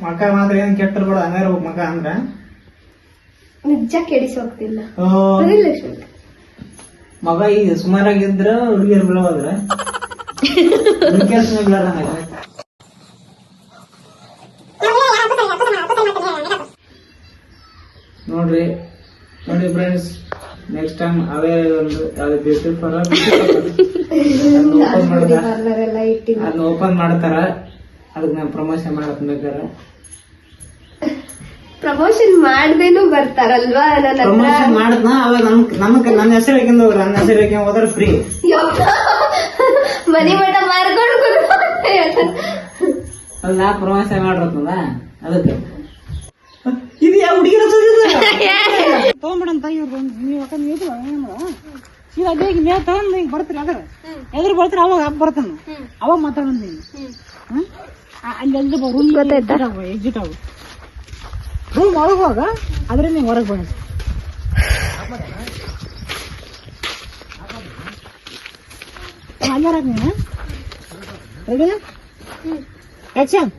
ಮಕ ಮಾತ್ರ ಏನ್ ಕೆಟ್ಟಿರ್ಬೇಡ ಹಂಗಾರ ಮಕ ಅಂದ್ರ ನಿಜ ಕೆಡಿಸಿ ಹೋಗ್ತಿಲ್ಲ ಮಗ ಈಗ ಸುಮಾರಾಗಿದ್ರ ಹುಡುಗಿಯರ್ ಬೀಳೋದ್ರ ನೋಡ್ರಿ ನೋಡಿ ಫ್ರೆಂಡ್ಸ್, ನೆಕ್ಸ್ಟ್ ಟೈಮ್ ಅವೇ ಒಂದು ಯಾವ್ದು ಬ್ಯೂಟಿ ಪಾರ್ಲರ್ ಅದನ್ನ ಓಪನ್ ಮಾಡ್ತಾರ. ಅದಕ್ಕೆ ನಾನು ಪ್ರಮೋಷನ್ ಮಾಡಕ್ ಬೇಕಾರೆ ಪ್ರಮೋಷನ್ ಮಾಡ್ದೇನು ಬರ್ತಾರಲ್ವಾ? ಪ್ರಮೋಷನ್ ಮಾಡದ್ನ ಅವಾಗ ನನ್ನ ಹೆಸರು ಹಾಕಿಂದ ನನ್ನ ಹೆಸರು ಹಾಕಿ ಹೋದ್ರೆ ಫ್ರೀ ಮನಿ ಮಠ ಮಾರ್ಕೊಂಡು ಅಲ್ಲ ಪ್ರಮೋಷನ್ ಮಾಡಿರ್ತದ. ಅದಕ್ಕೆ ಇದು ಯಾವ ಹುಡುಗಿರ ತಗೊಂಡ್ಬಿಡಂತ ಇವ್ರು ಈಗ ಅದೇ ಮೇ ತಗೊಂಡ್ ಈಗ ಬರ್ತೀರಿ ಅದ್ರ ಎದುರು ಬರ್ತೀರಿ ಅವಾಗ ಹಬ್ಬ ಬರ್ತಾನ ಅವಾಗ ಮಾತಾಡೋದು ನೀನು ಅಲ್ಲಿ ಎಕ್ಸಿಟ್ ಆಗು ರೂಮ್ ಒಳಗುವಾಗ ಆದ್ರೆ ನೀವು ಹೊರಗೆ ಬನ್ನಿ. ಅಲ್ಲಾರ ನೀನು ರೆಡಿ ಆಕ್ಷನ್.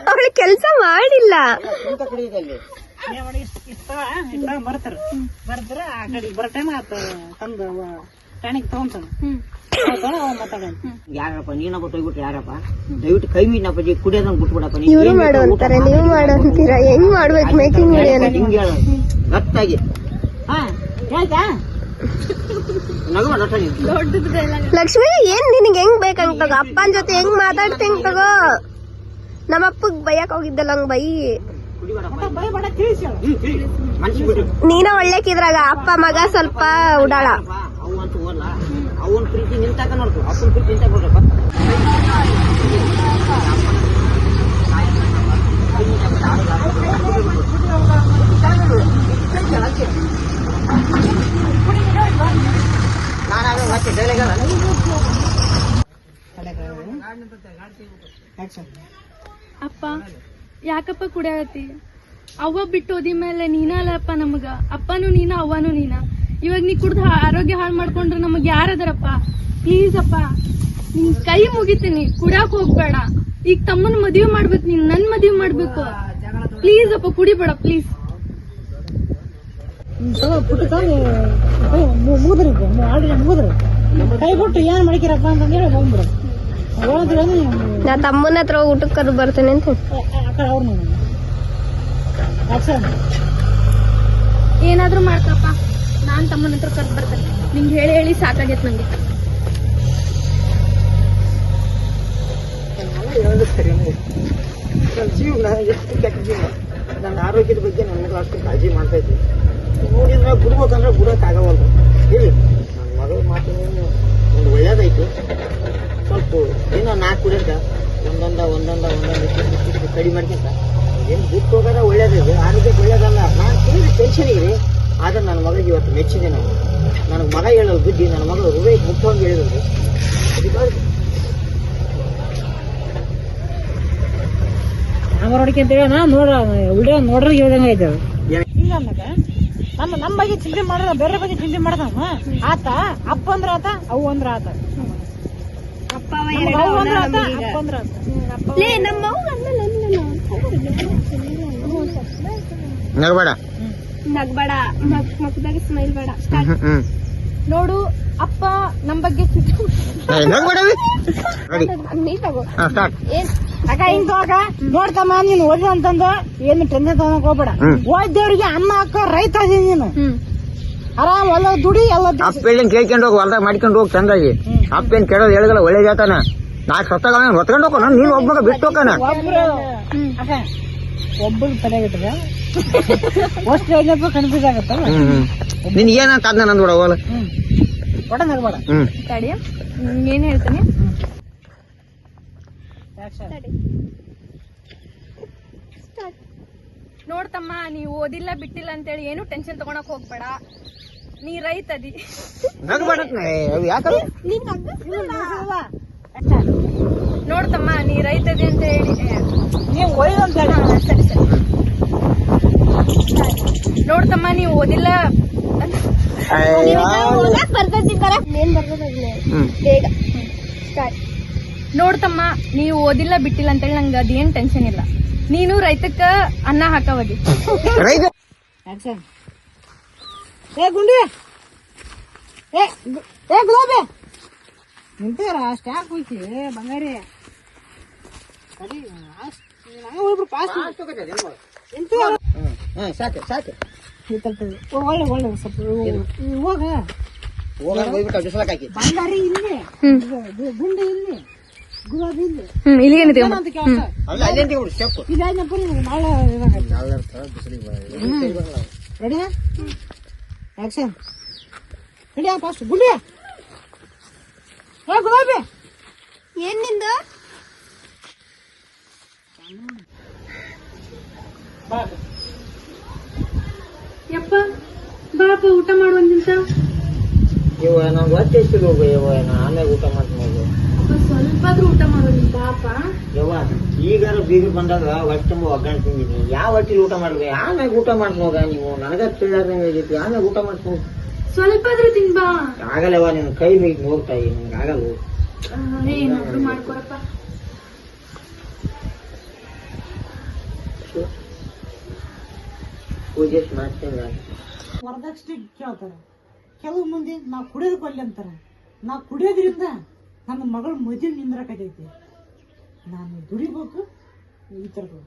ಅವಳು ಕೆಲಸ ಮಾಡಿಲ್ಲ. ಬರ್ತಾರ ಆ ಕಡೆ ಬರೋ ಟೈಮ್ ಆತ ತಂದು ಟಾಣಿಕ್ ತಗೊಂತಾನ ಮಾತಾಡ. ಯಾರಪ್ಪ ನೀನಪ್ಪ ತೊಯ್ಬಿಟ್ಟು ಯಾರಪ್ಪ ದಯವಿಟ್ಟು ಕೈ ಮೀನಪ್ಪ ಕುಡಿಯೋದಂಗ್ ಬಿಟ್ಬಿಡಪ್ಪ. ಇವ್ರು ಮಾಡು ಅಂತಾರೆ, ನೀವು ಮಾಡು ಅಂತೀರಾ? ಹೆಂಗ್ ಮಾಡ್ಬೇಕು ಮೇಕಿಂಗ್ ವಿಡಿಯೋನ? ಹಿಂಗೆ ಹೇಳ ಗತ್ತಾಗಿ. ಹೇಳ್ತಾ ಲಕ್ಷ್ಮಿ, ಏನ್ ನಿನಗೆ ಹೆಂಗ್ ಬೇಕಂಗ್ ತಗೋ. ಅಪ್ಪನ ಜೊತೆ ಹೆಂಗ್ ಮಾತಾಡ್ತಿ ತಗೋ. ನಮ್ಮಪ್ಪಗ್ ಬೈಯಕ್ ಹೋಗಿದ್ದಲ್ಲ ಹಂಗ್ ಬೈ. ನೀನ ಒಳ್ಳೆಕಿದ್ರಾಗ ಅಪ್ಪ ಮಗ ಸ್ವಲ್ಪ ಉಡಾಳ. ಅವನ್ ಪ್ರೀತಿ ನಿಂತಾಕ ನೋಡ್ತು, ಅಪ್ಪನ ಪ್ರೀತಿ ನಿಂತಾಕ ನೋಡ್ರಪ್ಪ. ಅಪ್ಪ ಯಾಕಪ್ಪ ಕುಡಿಯತಿ? ಅವ್ವ ಬಿಟ್ಟು ಹೋದಿ ಮೇಲೆ ನೀನಲ್ಲಪ್ಪ ನಮಗ. ಅಪ್ಪನೂ ನೀನ, ಅವ್ವನೂ ನೀನ. ಇವಾಗ ನೀ ಕುಡ್ದು ಆರೋಗ್ಯ ಹಾಳು ಮಾಡ್ಕೊಂಡ್ರೆ ನಮಗ್ ಯಾರದಾರಪ್ಪ? ಪ್ಲೀಸ್ ಅಪ್ಪ, ನಿನ್ ಕೈ ಮುಗಿತೀನಿ, ಕುಡಿಯಾಕ್ ಹೋಗ್ಬೇಡ. ಈಗ ತಮ್ಮನ ಮದುವೆ ಮಾಡ್ಬೇಕು, ನೀನ್ ನನ್ ಮದುವೆ ಮಾಡ್ಬೇಕು. ಪ್ಲೀಸ್ ಅಪ್ಪ, ಕುಡಿಬೇಡ ಪ್ಲೀಸ್. ಮುಗಿದ್ರಿ ಕೈ ಬಿಟ್ಟು ಏನ್ ಮಾಡಿಕಿರಪ್ಪ ಅಂತಂದೇಳಿ ಹೋಗ್ಬಿಡು. ನಾ ತಮ್ಮನ ಹತ್ರ ಊಟಕ್ಕೆ ಕರೆದು ಬರ್ತೇನೆ ಅಂತ. ಏನಾದ್ರೂ ಮಾಡ್ಕಪ್ಪ, ನಾನ್ ತಮ್ಮನ ಹತ್ರ ಕರೆದು ಬರ್ತೇನೆ. ನಿಂಗೆ ಹೇಳಿ ಹೇಳಿ ಸಾಕಾಗೈತ್ ನಂಗೆ. ಸರಿ, ನನ್ನ ಜೀವನ ಎಷ್ಟು ಕೆಟ್ಟ ಜೀವನ. ನನ್ನ ಆರೋಗ್ಯದ ಬಗ್ಗೆ ನನಗೆ ಅಷ್ಟು ಕಾಳಜಿ ಮಾಡ್ತಾ ಇದ್ವಿ. ನೋಡಿದ್ರೆ ಬಿಡ್ಬೇಕಂದ್ರೆ ಬಿಡೋಕೆ ಆಗವಲ್ದು. ಹೇಳಿ ನನ್ನ ಮಗಳ ಮಾತು ಒಂದು ಒಳ್ಳೇದೈತಿ. ಸ್ವಲ್ಪ ದಿನ 4 ಕುಡಿಯಂತ ಒಂದೊಂದ ಕಡಿಮೆ ಮಾಡ್ಕೊಂತ ಏನು ಬಿಟ್ಟು ಹೋಗೋದ ಒಳ್ಳೇದಿದೆ, ಆರೋಗ್ಯಕ್ಕೆ ಒಳ್ಳೇದಲ್ಲ. ನಾನು ಕೇಳಿ ಟೆನ್ಷನ್ ಇದೆ. ಆದ್ರೆ ನನ್ನ ಮಗಳಿಗೆ ಇವತ್ತು ಮೆಚ್ಚಿದೆ. ನಾನು ನನಗೆ ಮಗ ಹೇಳೋದು ಬುದ್ಧಿ, ನನ್ನ ಮಗಳು ಹೃದಯ ಮುಖ್ಯವಾಗಿ ಹೇಳಿದ್ರು. ನೋಡಿಕೆ ನಾ ನೋಡ ವಿಡಿಯೋ ನೋಡ್ರಿ ಹೇಳ್ದಂಗ ಐತೆ. ನಮ್ಮ ಬಗ್ಗೆ ಚಿಂತೆ ಮಾಡ್ರ, ಬೇರೆ ಬಗ್ಗೆ ಚಿಂತೆ ಮಾಡ್ದವ ಆತ. ಅಪ್ಪ ಅಂದ್ರ ಆತ, ಅವು ಅಂದ್ರ ಆತ. ನಗ್ಬೇಡ ನಗ್ಬೇಡ, ಮಕ್ಕದಾಗ ಸ್ಮೈಲ್ ಬೇಡ. ನೋಡು ಅಪ್ಪ ನಮ್ ಬಗ್ಗೆ ನೋಡ್ತಮ್ಮ, ನೀನ್ ಓದಿ ಅಂತಂದು ಏನು ಟೆನ್ಷನ್ ತಗೊಳಕ್ ಹೋಗ್ಬೇಡ. ಓದ್ದವ್ರಿಗೆ ಅನ್ನ ಹಾಕ ರೈತ ಅದೀನಿ ನೀನು. ಆರಾಮ್ ಹೊಲ ದುಡಿ ಎಲ್ಲ ಕೇಳ್ಕೊಂಡು ಹೋಗಿ ಹೊಲ್ದಾಗ ಮಾಡ್ಕೊಂಡು ಹೋಗಿ ಚಂದಾಗಿ. ಅಪ್ಪೇನ್ ಕೇಳೋದು ಹೇಳಿದಲ್ಲ ಒಳ್ಳೆ ಜಾತನ. 4 ಸತ್ತಾಗ ಹೊತ್ಕೊಂಡು ಹೋಗೋಣ, ನೀನ್ ಒಬ್ಬ ಬಿಟ್ಟು ಹೋಗೋಣ. ಒಬ್ಬರು ತಲೆಗಿಟ್ಟ ಅಷ್ಟು ಕನ್ಫ್ಯೂಸ್ ಆಗತ್ತ. ನಿನ್ ಏನಂತ ಅದ್ನ ನಂದ್ಬಿಡ ಹೋಲ ಒಡ ನಗ್ಬೇಡ. ಏನ್ ಹೇಳ್ತಾನೆ ನೋಡ್ತಮ್ಮ, ನೀವು ಓದಿಲ್ಲ ಬಿಟ್ಟಿಲ್ಲ ಅಂತೇಳಿ ಏನು ಟೆನ್ಷನ್ ತಗೊಳಕ್ ಹೋಗ್ಬೇಡ. ನೀ ರೈತದಿ. ನಗ್ಬೇಡಕ್ ಯಾಕಲ್ಲ ನೋಡ್ತಮ್ಮ ನೀ ರೈತದಿ ಅಂತ ಹೇಳಿ ನೀವು ಒಯ್ದು ಅಂತ ಹೇಳಿ. ಸರಿ ಸರಿ ನೋಡ್ತಮ್ಮ ನೀವು ಓದಿಲ್ಲ ಬೇಗ ಸ್ಟಾರ್ಟ್. ನೋಡ್ತಮ್ಮ ನೀವು ಓದಿಲ್ಲ ಬಿಟ್ಟಿಲ್ಲ ಅಂತೇಳಿ ನಂಗೆ ಅದೇನ್ ಟೆನ್ಷನ್ ಇಲ್ಲ. ನೀನು ರೈತಕ್ಕ ಅನ್ನ ಹಾಕವದಿ. ರೈತ ಏ ಗುಂಡಿ ಏ ಗುಲಾಬಿ ನಿಂತಾರ ಸ್ಟ್ಯಾಕ್ ಹೋಯ್ತಿ ಬಂಗಾರಿ ಸರಿ ಹೋಗ್ಬಿಡು ಪಾಸ್ ಸಾಕು ಸಾಕು ಒಳ್ಳೆ ಒಳ್ಳೆ ಸ್ವಲ್ಪ ಹೋಗ ಹೋಗ್ಬಿಟ್ಟು ಬಿಸಿಲಾಕಿ ಬಂಗಾರಿ ಇಲ್ಲಿ ಗುಂಡಿ ಇಲ್ಲಿ ಗುಲಾಬಿ ಇಲ್ಲಿ ಇಲ್ಲಿಗೆ ಅಂತ ಕೆಲಸ ಅಲ್ಲ ಅಲ್ಲೇ ಬಿಡು ಸ್ಟೆಪ್ ಇದಾಯ್ನಪ್ಪ ನಿಮ್ಗೆ ನಾಳೆ ರೆಡಿ ಆಕ್ಷನ್ ರೆಡಿ ಫಾಸ್ಟ್ ಗುಂಡಿ ಏ ಗುಲಾಬಿ ಏನ್ ನಿಂದು ಯಪ್ಪ ಬಾಪ ಊಟ ಮಾಡುವಂತ ಇವ ನಮ್ಗೆ ಹೊಟ್ಟೆ ಎಷ್ಟು ಹೋಗು ಇವ ಆಮೇಲೆ ಊಟ ಮಾಡ್ತೀನಿ ಸ್ವಲ್ಪ ಆದ್ರೂ ಊಟ ಮಾಡೋದು ಬಾಪ. ಯವ್ವ ಈಗಾರ ಬೀಗರು ಬಂದಾಗ ಹೊಟ್ಟೆ ತುಂಬ ಒಗ್ಗರಣೆ ತಿಂದಿದ್ದೀನಿ. ಯಾವ ಹೊಟ್ಟೆಲಿ ಊಟ ಮಾಡ್ಬೇಕು ಆಮೇಲೆ ಊಟ ಮಾಡ್ತೀನಿ ಹೋಗ ನೀವು ನನಗ ತಿಳಿದಂಗೆ ಆಗೈತಿ. ಆಮೇಲೆ ಊಟ ಮಾಡ್ತೀನಿ ಸ್ವಲ್ಪ ಆದ್ರೂ ತಿನ್ಬಾ. ಆಗಲ್ಲವ ನಿನ್ ಕೈ ಮೀಗ್ ಹೋಗ್ತಾ ನನ್ಗೆ ಆಗಲ್ಲ. ಏನಾದ್ರು ಮಾಡ್ಕೊಡಪ್ಪ. ಪೂಜೆ ಮಾಡ್ತೀನಿ. ವರದಕ್ಷಿಣೆ ಕೇಳ್ತಾರೆ ಕೆಲವು ಮಂದಿ ನಾವು ಕುಡಿಯೋದು ಕೊಲ್ಲಿ ಅಂತಾರೆ. ನಾವು ಕುಡಿಯೋದ್ರಿಂದ ನನ್ನ ಮಗಳ ಮದುವೆ ನಿಂದ್ರಕೈತಿ. ನಾನು ದುಡಿಬೇಕು ಈ ಥರದ್ದು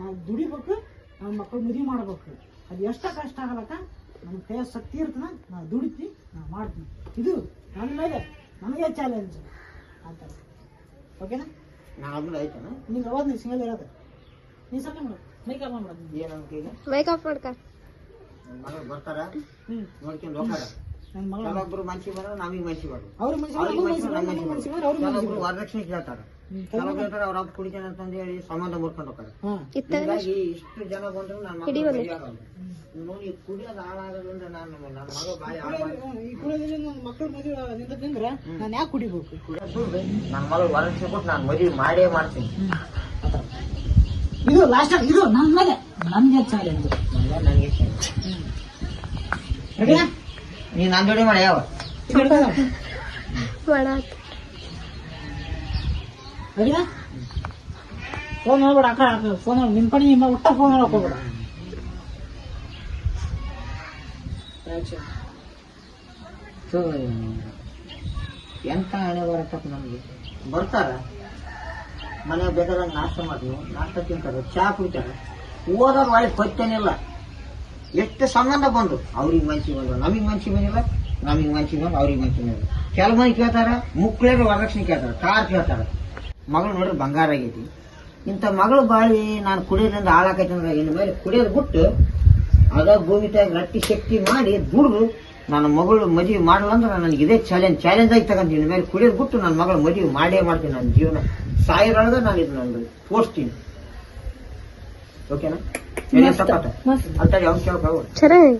ನಾವು ದುಡಿಬೇಕು ನನ್ನ ಮಕ್ಕಳು ಮದುವೆ ಮಾಡ್ಬೇಕು. ಅದು ಎಷ್ಟು ಕಷ್ಟ ಆಗಲಕ್ಕ ನನ್ನ ಕೈ ಶಕ್ತಿ ಇರ್ತನ ನಾವು ದುಡಿತೀವಿ ನಾವು ಮಾಡ್ತೀನಿ. ಇದು ನನ್ನ ಮೇಲೆ ನನಗೆ ಚಾಲೆಂಜ್ ಆ ಥರ ಓಕೆನಾ. ನಾನು ಆಯ್ತಾನ ನಿಂಗೆ ಅವಾಗ ನೀನು ಸಿಂಗಲ್ ಇರೋದು ನೀನು ಸಣ್ಣ ಮಾಡೋದು ಮೇಕಪ್ ಮಾಡೋದು ಏನಂತ ಈಗ ಮೇಕಪ್ ಮಾಡ್ಕ ಮಗಳು ಬರ್ತಾರ ಹ್ಞೂ ನೋಡ್ಕೊಂಡು ಹೋಗಾರ. ನನ್ನ ಮಗಳ ಕೆಲವೊಬ್ರು ಮನ್ಸಿ ಬರೋ ನಮಗೆ ಮನ್ಸಿ ಬಾರ್ದು. ಅವ್ರ ಅವ್ರಿಗೆ ಮನ್ಸಿ ನಮ್ಮ ಮನ್ಸಿ ಮನ್ಸಿ ಬಾರ್ದು. ಅವ್ರ ಕೆಲವೊಬ್ರು ವರದಕ್ಷಿಣೆ ಕೇಳ್ತಾರ. ಕೆಲವೊಬ್ರು ಹೇಳ್ತಾರೆ ಅವ್ರ ಅಪ್ಪ ಕುಡಿತಾನೆ ಅಂತಂದು ಹೇಳಿ ಸಂಬಂಧ ಮುರ್ಕೊಂಡು ಹೋಗ್ತಾರೆ. ಹಾಂ ಹೀಗಾಗಿ ಇಷ್ಟು ಜನ ಬಂದ್ರು ನನ್ನ ಮಗಳು ಮದುವೆ ಆಗಲ್ಲ. ನೋಡಿ ಕುಡಿಯೋದು ಹಾಳಾಗೋದ್ರಿಂದ ನನ್ನ ಮಗಳು ಬಾಯಿ ಹಾಳು ಮಾಡಿ ಈ ಕುಡಿಯೋದ್ರಿಂದ ನನ್ನ ಮಕ್ಕಳು ಮದುವೆ ನಿಂದ್ರೆ ನಾನು ಯಾಕೆ ಕುಡಿಬೇಕು. ನನ್ನ ಮಗಳು ವರದಕ್ಷಿಣೆ ಕೊಟ್ಟು ನಾನು ಮದುವೆ ಮಾಡೇ ಮಾಡ್ತೀನಿ. ಇದು ಲಾಸ್ಟ್ ಇದು ನನ್ನ ಮೇಲೆ ನನ್ಗೆ ಚಾಲೆಂಜ್ ನನಗೆ ರೆಡಿಯಾ ನೀನ್ ನನ್ನ ಜೋಡಿ ಮಾಡಿ ಯಾವ ಮಾಡಾತ್ ರೆಡಿಯಾ ಫೋನ್ ನೋಡ್ಬೇಡ ಅಕ್ಕ ಫೋನ್ ನಿನ್ ಪಣಿ ನಿಮ್ಮ ಒಟ್ಟ ಫೋನ್ ನೋಡಕ್ ಹೋಗ್ಬೇಡ. ಎಂತ ಹಣೆ ಬರತ್ತಪ್ಪ ನಮ್ಗೆ. ಬರ್ತಾರ ಮನೆ ಬೇಕಾದಂಗೆ ನಾಷ್ಟ ಮಾಡ್ತೀವಿ, ನಾಷ್ಟ ತಿಂತಾರೆ, ಚಾ ಕುಡಿತಾರೆ, ಓದೋರು ಒಳ್ಳೆ ಪತ್ತೇನಿಲ್ಲ. ಎಷ್ಟು ಸಂಬಂಧ ಬಂದು ಅವ್ರಿಗೆ ಮನ್ಸಿ ಬಂದ್ರು ನಮಗೆ ಮನ್ಸಿ ಬಂದಿಲ್ಲ, ನಮಗೆ ಮನ್ಸಿ ಬಂದು ಅವ್ರಿಗೆ ಮನ್ಸಿ ಬಂದಿಲ್ಲ. ಕೆಲವು ಮಂದಿ ಕೇಳ್ತಾರ ಮುಕ್ಳೇರು ವರದಕ್ಷಿಣೆ ಕೇಳ್ತಾರ, ಕಾರ್ ಕೇಳ್ತಾರ. ಮಗಳು ನೋಡ್ರಿ ಬಂಗಾರ ಆಗೈತಿ. ಇಂಥ ಮಗಳು ಬಾಳಿ ನಾನು ಕುಡಿಯೋದ್ರಿಂದ ಹಾಳಾಕೈತಿ ಅಂದ್ರೆ ಇನ್ನು ಮೇಲೆ ಕುಡಿಯೋದು ಬಿಟ್ಟು ಅದ ಭೂಮಿ ತಾಯಿ ರಟ್ಟಿ ಶಕ್ತಿ ಮಾಡಿ ದುಡ್ದು ನನ್ನ ಮಗಳು ಮದುವೆ ಮಾಡಲ್ಲ ಅಂದ್ರೆ ನನಗೆ ಇದೇ ಚಾಲೆಂಜ್ ಆಗಿ ತಗೊಂತೀನಿ. ಇನ್ನು ಮೇಲೆ ಕುಡಿಯೋದು ಬಿಟ್ಟು ನನ್ನ ಮಗಳು ಮದುವೆ ಮಾಡೇ ಮಾಡ್ತೀನಿ. ನನ್ನ ಜೀವನ ಸಾಯಿರೊಳಗ ನಾನು ಇದು ನಂದು ತೋರಿಸ್ತೀನಿ. ಓಕೆನಾ ಅಂತೇಳಿ ಅವ್ನು ಕೇಳ್ಕೊ ಚೆನ್ನಾಗಿ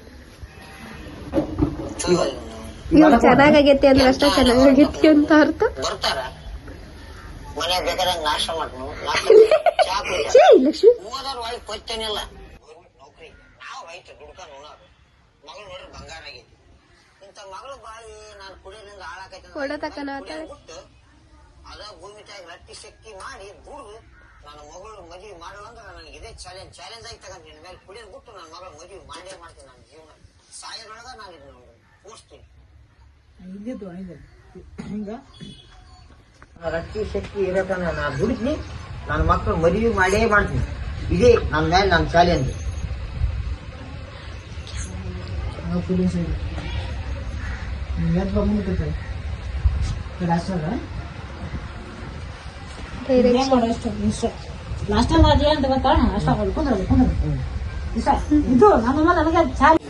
ಇವಾಗ ಚೆನ್ನಾಗೈತಿ ಅಂದ್ರೆ ಅಷ್ಟೇ ಚೆನ್ನಾಗೈತಿ ಅಂತ ಅರ್ಥ. ಬರ್ತಾರ ಮನೆ ಬೇಕಾದಂಗೆ ನಾಷ್ಟ ಮಾಡ್ಕೊಂಡು ಲಕ್ಷ್ಮಿ ಓದೋರು ಒಳಗೆ ಕೊಚ್ಚೇನಿಲ್ಲ. ನೌಕರಿ ನಾವು ರೈತ ದುಡ್ಕೊಂಡು ಉಣ್ಣೋರು. ಮಗಳು ನೋಡ್ರಿ ಬಂಗಾರ ಆಗೈತಿ. ಇಂಥ ಮಗಳು ಬಾಳಿ ನಾನು ಕುಡಿಯೋದ್ರಿಂದ ಹಾಳಾಕೈತಿ ಬಿಟ್ಟು ಅದ ಭೂಮಿ ತಾಯಿ ರಟ್ಟಿ ಶಕ್ತಿ ಮಾಡಿ ದುಡ್ದು ನನ್ನ ಮಗಳು ಮದುವೆ ಮಾಡಲ್ಲ ಅಂದ್ರೆ ನನಗೆ ಇದೇ ಚಾಲೆಂಜ್ ಆಗಿ ತಗೊಂತೀನಿ. ಮೇಲೆ ಕುಡಿಯೋದು ಬಿಟ್ಟು ನನ್ನ ಮಗಳು ಮದುವೆ ಮಾಡೇ ಮಾಡ್ತೀನಿ. ನನ್ನ ಜೀವನ ಸಾಯೋದ್ರೊಳಗ ನಾನು ಇದನ್ನ ತೋರಿಸ್ತೀನಿ. ಇದ್ದಿದ್ದು ಹಿಂಗ ರಟ್ಟಿ ಶಕ್ತಿ ಇರತನ ನಾನು ದುಡಿತೀನಿ, ನನ್ನ ಮಕ್ಕಳು ಮದುವೆ ಮಾಡೇ ಮಾಡ್ತೀನಿ. ಇದೇ ನನ್ನ ಮೇಲೆ ನನ್ನ ಚಾಲೆಂಜ್. ನಾವು ಪೊಲೀಸ್ ಎದ್ದು ಬಂದ್ಬಿಡ್ತೈತೆ ಲಾಸ್ಟ್ ಲಾಸ್ಟ್ ಟೈಮ್ ಅದೇ ಅಂತ ಗೊತ್ತಾ ಅಷ್ಟ ಇದು ನನ್ನ ಮೇಲೆ ನನಗೆ ಚಾಲೆಂಜ್.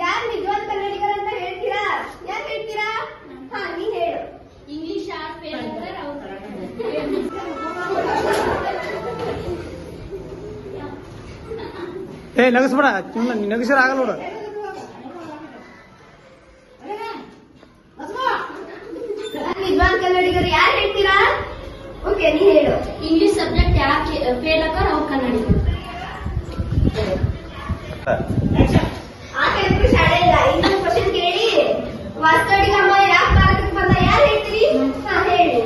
ಯಾರು ನಿಜವಾದ ಕನ್ನಡಿಗರ ಅಂತ ಹೇಳ್ತೀರಾ? ಯಾಕೆ ಹೇಳ್ತೀರಾ? ಹಾ, ನೀ ಹೇಳು. ಇಂಗ್ಲಿಷ್ ಏ ನಗಸ್ಬೇಡ, ನಗಸರ ಆಗಲ್ಲ ನೋಡು. ನಿಜವಾದ ಕನ್ನಡಿಗರು ಯಾರು ಹೇಳ್ತೀರಾ? ಓಕೆ, ನೀ ಹೇಳು. ಇಂಗ್ಲಿಷ್ ಸಬ್ಜೆಕ್ಟ್ ಯಾಕೆ ಫೇಲ್ ಆಗಾರ ಅವ್ರು ಕನ್ನಡಿಗರು. ಆ ಟೈಮ್ಗೂ ಶಾಲೆ ಇಲ್ಲ. ಇನ್ನೊಂದು ಕ್ವಶನ್ ಕೇಳಿ. ವಾಸ್ತವಿಕ ಅಮ್ಮ ಯಾಕೆ ಭಾರತಕ್ಕೆ ಬಂದ? ಯಾರು ಹೇಳ್ತೀರಿ? ಹಾ, ಹೇಳಿ.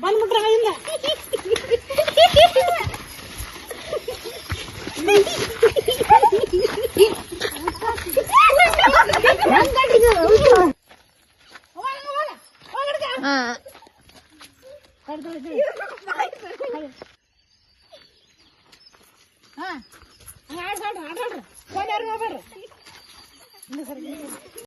ಬಂದ್ಬಿಟ್ರ ಅಲ್ಲಿಂದ